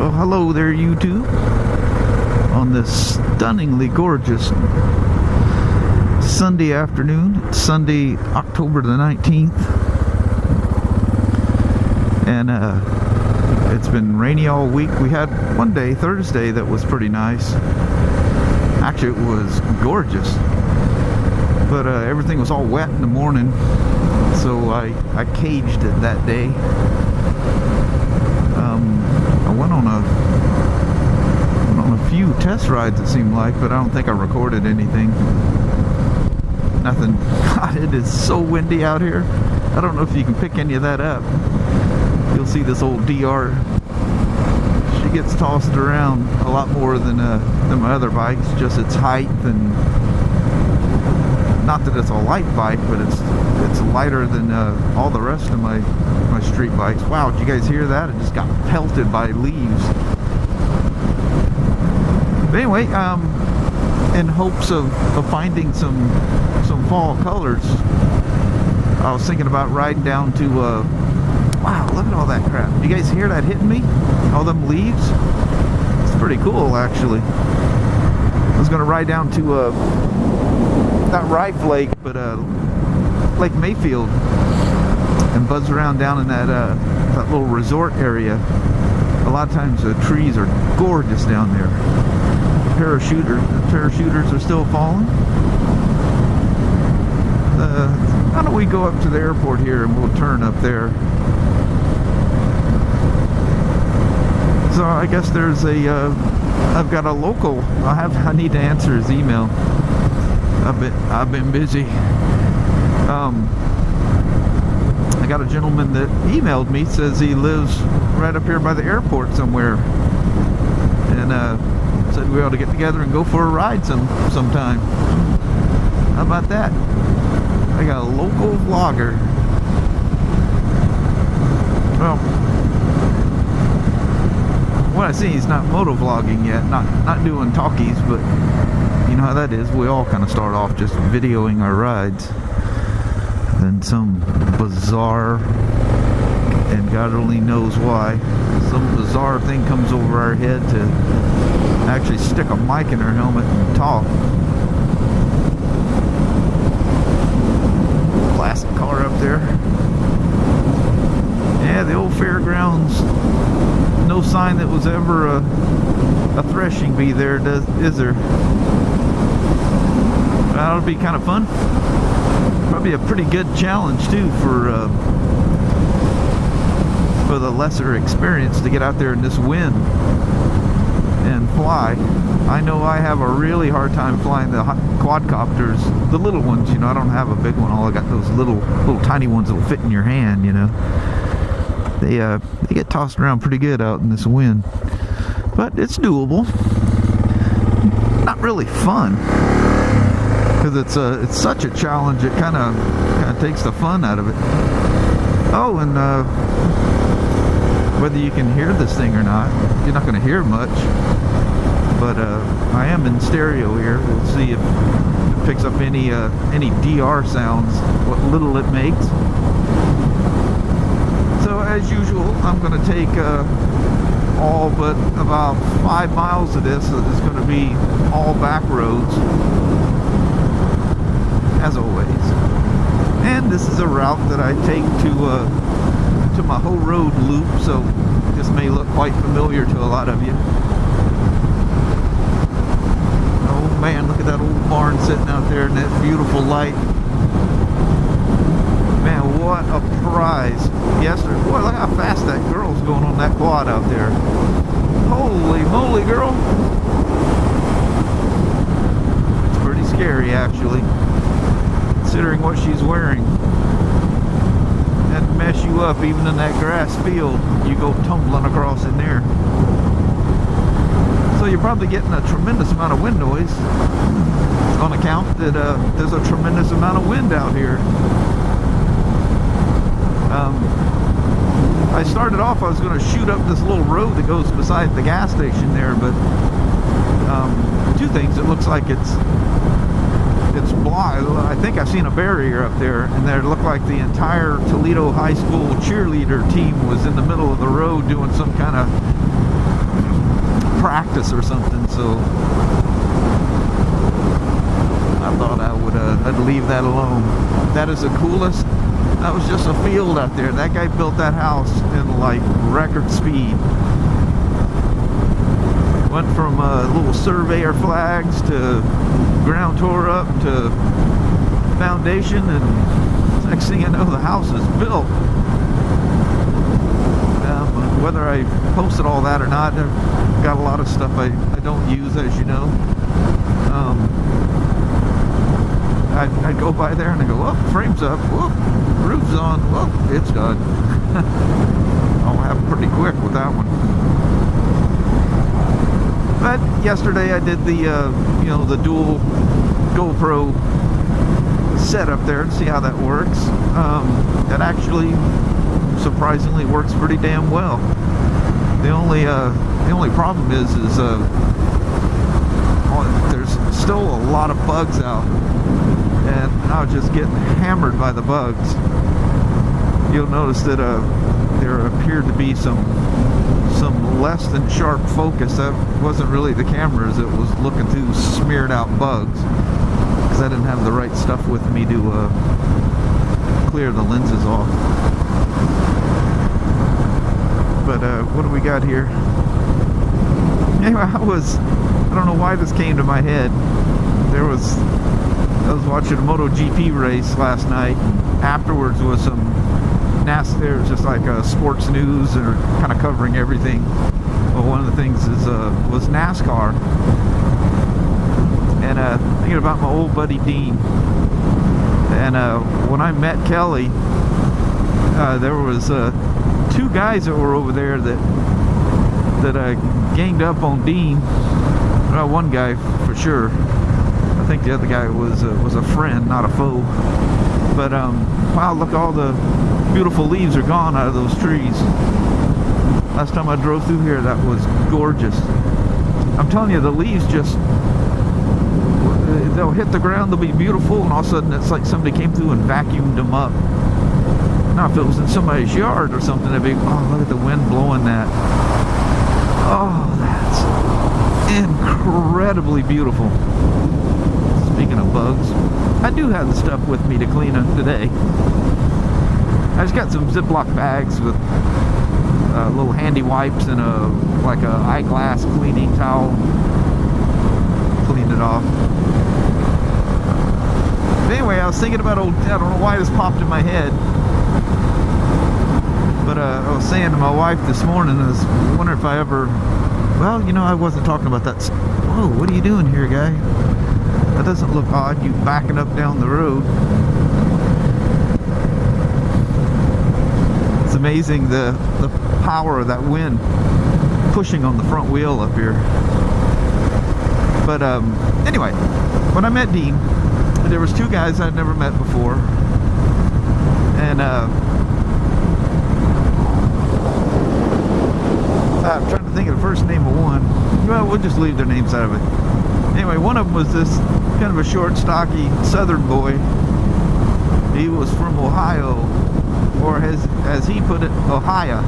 Well, hello there, YouTube. On this stunningly gorgeous Sunday afternoon. It's Sunday, October the 19th. And it's been rainy all week. We had one day, Thursday, that was pretty nice. Actually, it was gorgeous. But everything was all wet in the morning. So I caged it that day. I went on a few test rides, it seemed like, but I don't think I recorded anything. Nothing. God, it is so windy out here. I don't know if you can pick any of that up. You'll see this old DR. She gets tossed around a lot more than my other bikes. Just its height, and not that it's a light bike, but it's lighter than all the rest of my street bikes. Wow, did you guys hear that? It just got pelted by leaves. But anyway, in hopes of finding some fall colors, I was thinking about riding down to wow, look at all that crap. You guys hear that hitting me? All them leaves? It's pretty cool, actually. I was gonna ride down to not Rife Lake, but Lake Mayfield, and buzz around down in that little resort area. A lot of times the trees are gorgeous down there. The parachuters are still falling. Why don't we go up to the airport here and we'll turn up there. So I guess there's I've got a local. I need to answer his email. I've been busy. I got a gentleman that emailed me, says he lives right up here by the airport somewhere, and said we ought to get together and go for a ride sometime. How about that? I got a local vlogger. Well, what I see, he's not motovlogging yet, not doing talkies, but you know how that is. We all kind of start off just videoing our rides. Then some bizarre, and God only knows why, some bizarre thing comes over our head to actually stick a mic in our helmet and talk. Plastic car up there. Yeah, the old fairgrounds. No sign that was ever a threshing bee there, is there? That'll be kind of fun. Probably a pretty good challenge too for the lesser experience to get out there in this wind and fly. I know I have a really hard time flying the quadcopters, the little ones. You know, I don't have a big one. All I got those little tiny ones that'll fit in your hand. You know, they get tossed around pretty good out in this wind, but it's doable. Not really fun. Because it's such a challenge, it kind of takes the fun out of it. Oh, and whether you can hear this thing or not, you're not going to hear much. But I am in stereo here. We'll see if it picks up any DR sounds, what little it makes. So as usual, I'm going to take all but about 5 miles of this is going to be all back roads, as always. And this is a route that I take to my whole road loop, so this may look quite familiar to a lot of you. Oh man, look at that old barn sitting out there in that beautiful light. Man, what a prize. Yesterday, boy, look how fast that girl's going on that quad out there. Holy moly, girl. It's pretty scary, actually, considering what she's wearing. That'd mess you up even in that grass field. You go tumbling across in there. So you're probably getting a tremendous amount of wind noise on account that there's a tremendous amount of wind out here. I started off, I was going to shoot up this little road that goes beside the gas station there, but two things. It looks like it's blocked. I think I've seen a barrier up there, and there looked like the entire Toledo High School cheerleader team was in the middle of the road doing some kind of practice or something, so I thought I'd leave that alone. That is the coolest. That was just a field out there. That guy built that house in like record speed. Went from little surveyor flags to ground tore up to foundation, and next thing you know, the house is built. Whether I posted all that or not, I've got a lot of stuff I don't use, as you know. I'd go by there and I go, oh, frame's up, whoop, roof's on, whoop, it's done. I'll have pretty quick with that one. But yesterday I did the, you know, the dual GoPro setup there and see how that works. It actually surprisingly works pretty damn well. The only problem is there's still a lot of bugs out, and I was just getting hammered by the bugs. You'll notice that there appeared to be some less than sharp focus. That wasn't really the cameras, it was looking through smeared out bugs, because I didn't have the right stuff with me to clear the lenses off. But what do we got here? Anyway, I don't know why this came to my head. I was watching a MotoGP race last night. Afterwards was some NASCAR. There was just like sports news, and kind of covering everything. But one of the things was NASCAR, and thinking about my old buddy Dean. And when I met Kelly, there was two guys that were over there that ganged up on Dean. Well, one guy for sure. I think the other guy was a friend, not a foe. But wow, look, all the beautiful leaves are gone out of those trees. Last time I drove through here, that was gorgeous. I'm telling you, the leaves just, they'll hit the ground, they'll be beautiful, and all of a sudden it's like somebody came through and vacuumed them up. Now if it was in somebody's yard or something, it'd be, oh, look at the wind blowing that. Oh, that's incredibly beautiful. Speaking of bugs, I do have the stuff with me to clean up today. I just got some Ziploc bags with little handy wipes and like a eyeglass cleaning towel. Cleaned it off. But anyway, I was thinking about I don't know why this popped in my head. But I was saying to my wife this morning, I was wondering if I ever, well, you know, I wasn't talking about that. Whoa, what are you doing here, guy? That doesn't look odd, you backing up down the road. It's amazing the power of that wind pushing on the front wheel up here. But anyway, when I met Dean, there was two guys I'd never met before. And I'm trying to think of the first name of one. Well, we'll just leave their names out of it. Anyway, one of them was this kind of a short, stocky southern boy. He was from Ohio, or as he put it, Ohio.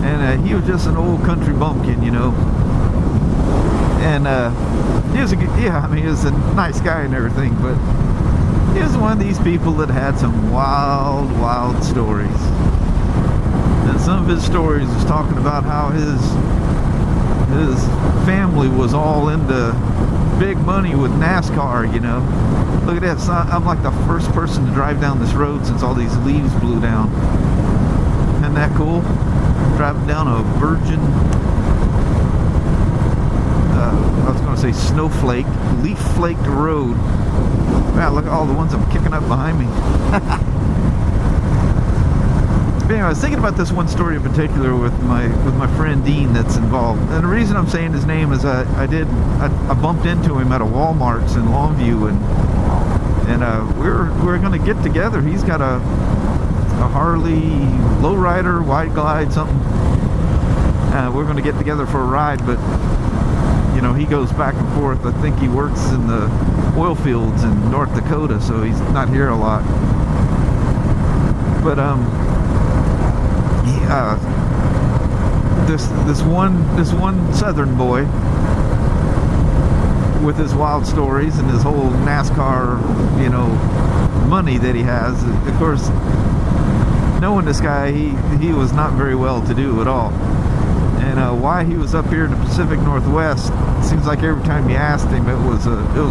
And he was just an old country bumpkin, you know. And he was he was a nice guy and everything, but he was one of these people that had some wild, wild stories. And some of his stories was talking about how his family was all into big money with NASCAR, you know. Look at that, I'm like the first person to drive down this road since all these leaves blew down. Isn't that cool? Driving down a virgin, I was going to say snowflake, leaf-flaked road. Wow, look at all the ones I'm kicking up behind me. But anyway, I was thinking about this one story in particular with my friend Dean that's involved. And the reason I'm saying his name is I bumped into him at a Walmart's in Longview, and we're going to get together. He's got a Harley lowrider, wide glide, something. We're going to get together for a ride, but you know, he goes back and forth. I think he works in the oil fields in North Dakota, so he's not here a lot. But this one Southern boy with his wild stories and his whole NASCAR, you know, money that he has. Of course, knowing this guy, he was not very well to do at all. And why he was up here in the Pacific Northwest, it seems like every time you asked him, it was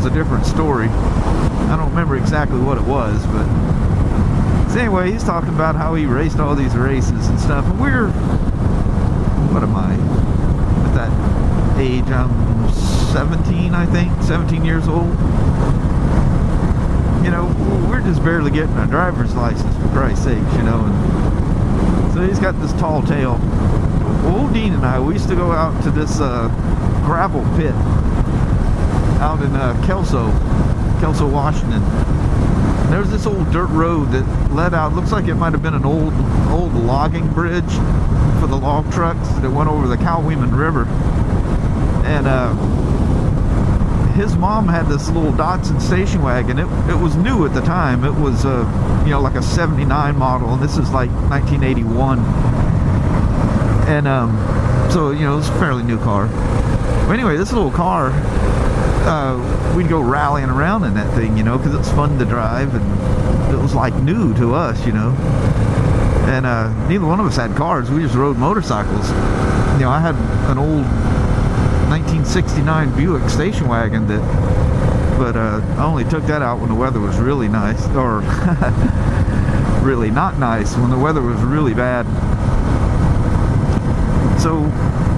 a different story. I don't remember exactly what it was, but so anyway, he's talking about how he raced all these races and stuff. And we're, what am I? At that age, I'm 17, I think, 17 years old. You know, we're just barely getting a driver's license, for Christ's sakes, you know. And so he's got this tall tale. Old Dean and I, we used to go out to this gravel pit out in Kelso, Washington. There's this old dirt road that led out, looks like it might have been an old logging bridge for the log trucks that went over the Cowweeman River. And his mom had this little Datsun station wagon. It was new at the time. It was you know, like a 79 model, and this is like 1981. And so, you know, it's a fairly new car. But anyway, this little car, we'd go rallying around in that thing, you know, because it's fun to drive, and it was like new to us, you know. And neither one of us had cars. We just rode motorcycles. You know, I had an old 1969 Buick station wagon but I only took that out when the weather was really nice, or really not nice, when the weather was really bad. So,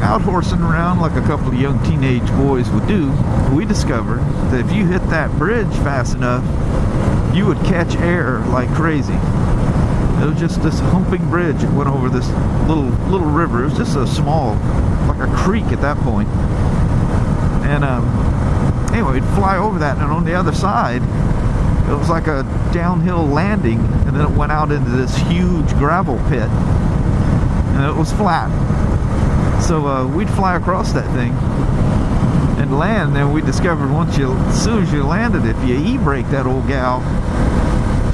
out horsing around like a couple of young teenage boys would do, we discovered that if you hit that bridge fast enough, you would catch air like crazy. It was just this humping bridge that went over this little river. It was just a small, like a creek at that point. And anyway, we'd fly over that, and on the other side, it was like a downhill landing, and then it went out into this huge gravel pit, and it was flat. So we'd fly across that thing and land. And we discovered as soon as you landed, if you e-brake that old gal,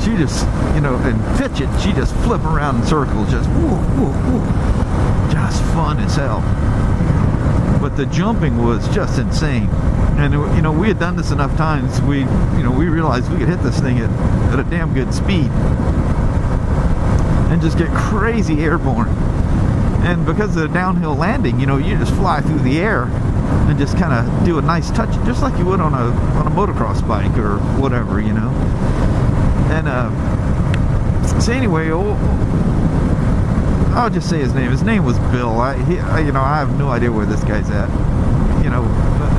she just, you know, and pitch it, she just flip around in circles, just whoa, whoa, whoa. Just fun as hell. But the jumping was just insane. And you know, we had done this enough times, we realized we could hit this thing at a damn good speed and just get crazy airborne. And because of the downhill landing, you know, you just fly through the air and just kind of do a nice touch, just like you would on a motocross bike or whatever, you know. And so anyway, I'll just say his name. His name was Bill. You know, I have no idea where this guy's at. You know,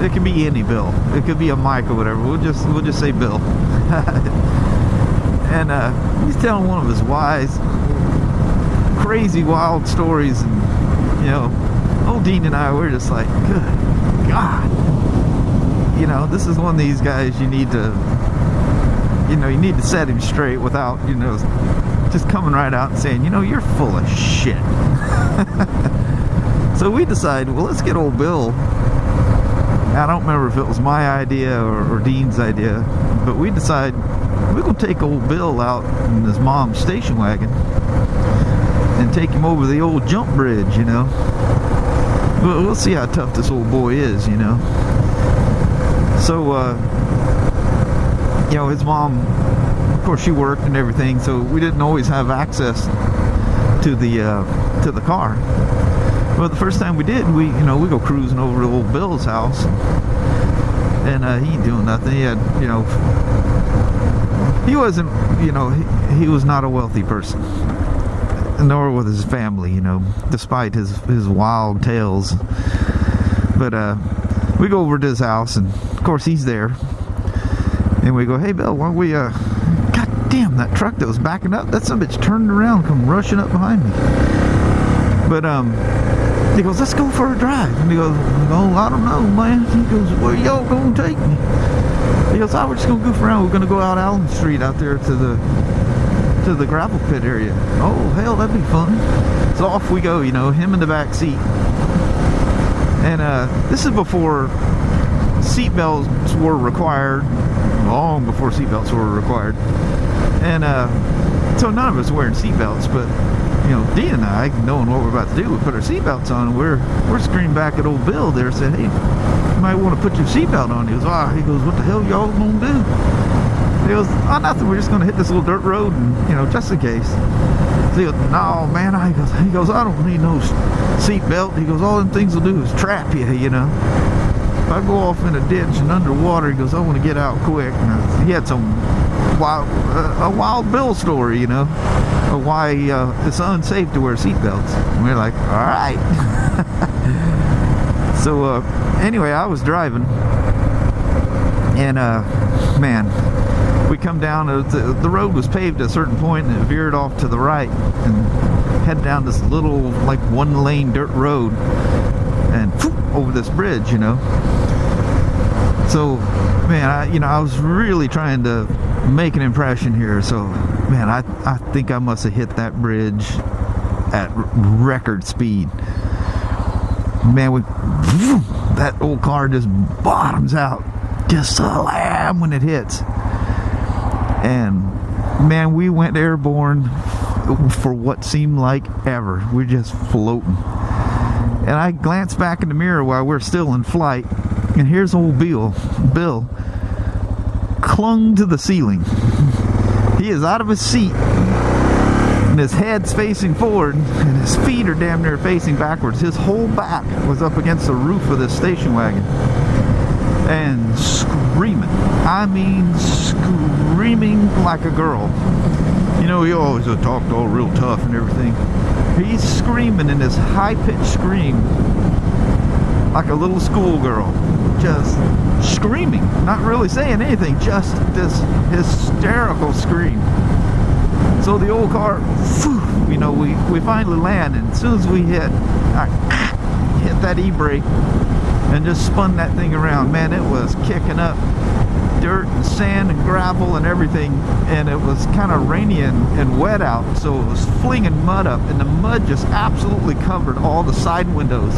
it can be any Bill. It could be a Mike or whatever. We'll just say Bill. And he's telling one of his crazy wild stories, and you know, old Dean and I were just like, good God, you know, this is one of these guys you need to set him straight without, you know, just coming right out and saying, you know, you're full of shit. So we decided, well, let's get old Bill. I don't remember if it was my idea or Dean's idea, but we decided we're gonna take old Bill out in his mom's station wagon and take him over the old jump bridge, you know. We'll see how tough this old boy is, you know. So, you know, his mom, of course, she worked and everything, so we didn't always have access to the car. Well, the first time we did, we go cruising over to old Bill's house, and he ain't doing nothing. He had, you know, he wasn't, you know, he was not a wealthy person, nor was his family, you know, despite his wild tales. But we go over to his house, and of course he's there, and we go, hey Bill, why don't we God damn, that truck that was backing up, that son of a bitch turned around, come rushing up behind me. But he goes, let's go for a drive. And he goes, oh, I don't know, man. He goes, where y'all gonna take me? He goes, we're just gonna goof around. We're gonna go out Allen Street out there to the gravel pit area. Oh, hell, that'd be fun. So off we go, you know, him in the back seat. And this is before seatbelts were required, long before seatbelts were required. And so none of us were wearing seatbelts, but you know, Dee and I, knowing what we're about to do, we put our seatbelts on, and we're screaming back at old Bill there, said, hey, you might want to put your seatbelt on. He goes, what the hell y'all gonna do? He goes, oh, nothing, we're just gonna hit this little dirt road, and, you know, just in case. So he goes, no, man, he goes, I don't need no seatbelt. He goes, all them things will do is trap you, you know. If I go off in a ditch and underwater, he goes, I want to get out quick. And he had some wild Bill story, you know, of why it's unsafe to wear seatbelts. And we're like, all right. So anyway, I was driving, and man, we come down, the road was paved at a certain point, and it veered off to the right and head down this little, like, one-lane dirt road, and whoop, over this bridge, you know. So, man, I was really trying to make an impression here. So, man, I think I must have hit that bridge at record speed. Man, that old car just bottoms out, just slam when it hits. And, man, we went airborne for what seemed like ever. We're just floating. And I glanced back in the mirror while we're still in flight, and here's old Bill clung to the ceiling. He is out of his seat, and his head's facing forward, and his feet are damn near facing backwards. His whole back was up against the roof of this station wagon, and screaming. I mean, screaming like a girl. You know, he always talked all real tough and everything. He's screaming in this high-pitched scream like a little schoolgirl, just screaming, not really saying anything, just this hysterical scream. So the old car, whew, you know, we finally land, and as soon as we hit that e-brake and just spun that thing around, man, it was kicking up dirt and sand and gravel and everything, and it was kind of rainy and wet out, so it was flinging mud up, and the mud just absolutely covered all the side windows.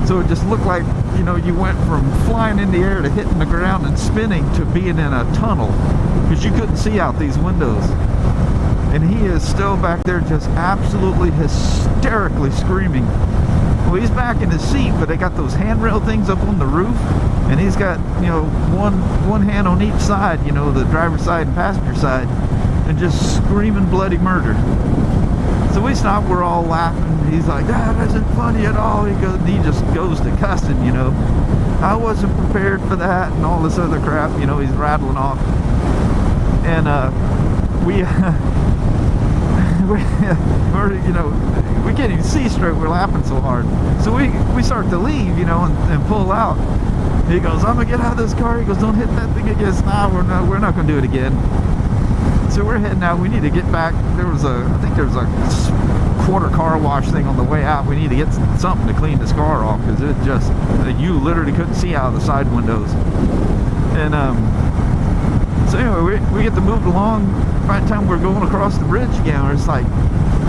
So it just looked like, you know, you went from flying in the air to hitting the ground and spinning to being in a tunnel, because you couldn't see out these windows. And he is still back there just absolutely hysterically screaming. Well, he's back in his seat, but they got those handrail things up on the roof, and he's got, you know, one hand on each side, you know, the driver's side and passenger side, and just screaming bloody murder. So we stopped, we're all laughing. He's like, that isn't funny at all. He just goes to cussing, you know. I wasn't prepared for that, and all this other crap, you know, he's rattling off. And we're, you know, we can't even see straight, we're laughing so hard. So we start to leave, you know, and pull out. He goes, I'm gonna get out of this car. He goes, don't hit that thing again. Nah, we're not gonna do it again. So we're heading out. We need to get back. I think there was a quarter car wash thing on the way out. We need to get something to clean this car off, because it just, you literally couldn't see out of the side windows. And so anyway, we get to move along. By the time we're going across the bridge again, it's like,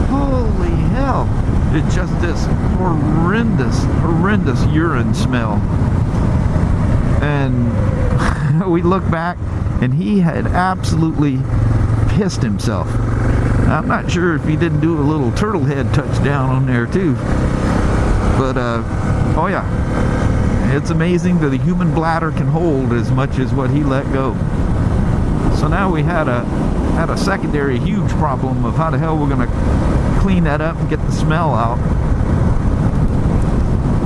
holy hell, it's just this horrendous urine smell. And we look back, and he had absolutely pissed himself. I'm not sure if he didn't do a little turtle head touchdown on there too, but oh yeah, it's amazing that the human bladder can hold as much as what he let go. So now we had a secondary huge problem of how the hell we're gonna clean that up and get the smell out.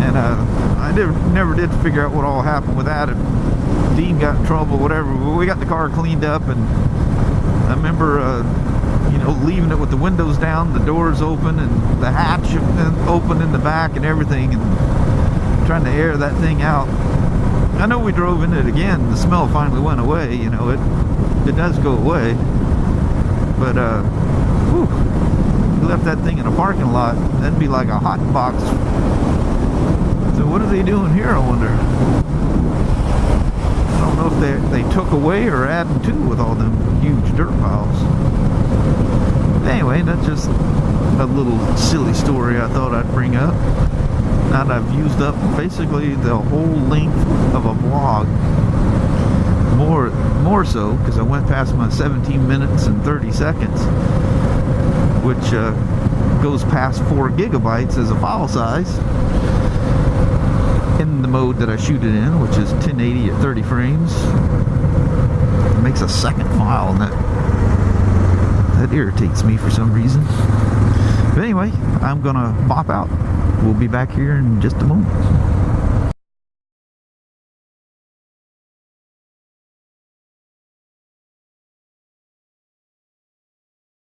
And I never did figure out what all happened with that. If Dean got in trouble, whatever. We got the car cleaned up, and I remember, you know, leaving it with the windows down, the doors open, and the hatch open in the back, and everything, and trying to air that thing out. I know we drove in it again. The smell finally went away. You know, it does go away. But whew, we left that thing in a parking lot. That'd be like a hot box. So what are they doing here, I wonder? I don't know if they took away or added to with all them huge dirt piles. Anyway, that's just a little silly story I thought I'd bring up. Now that I've used up basically the whole length of a vlog. More so, because I went past my 17 minutes and 30 seconds, which goes past 4 gigabytes as a file size in the mode that I shoot it in, which is 1080 at 30 frames. It makes a second file, and that irritates me for some reason. But anyway, I'm gonna pop out. We'll be back here in just a moment.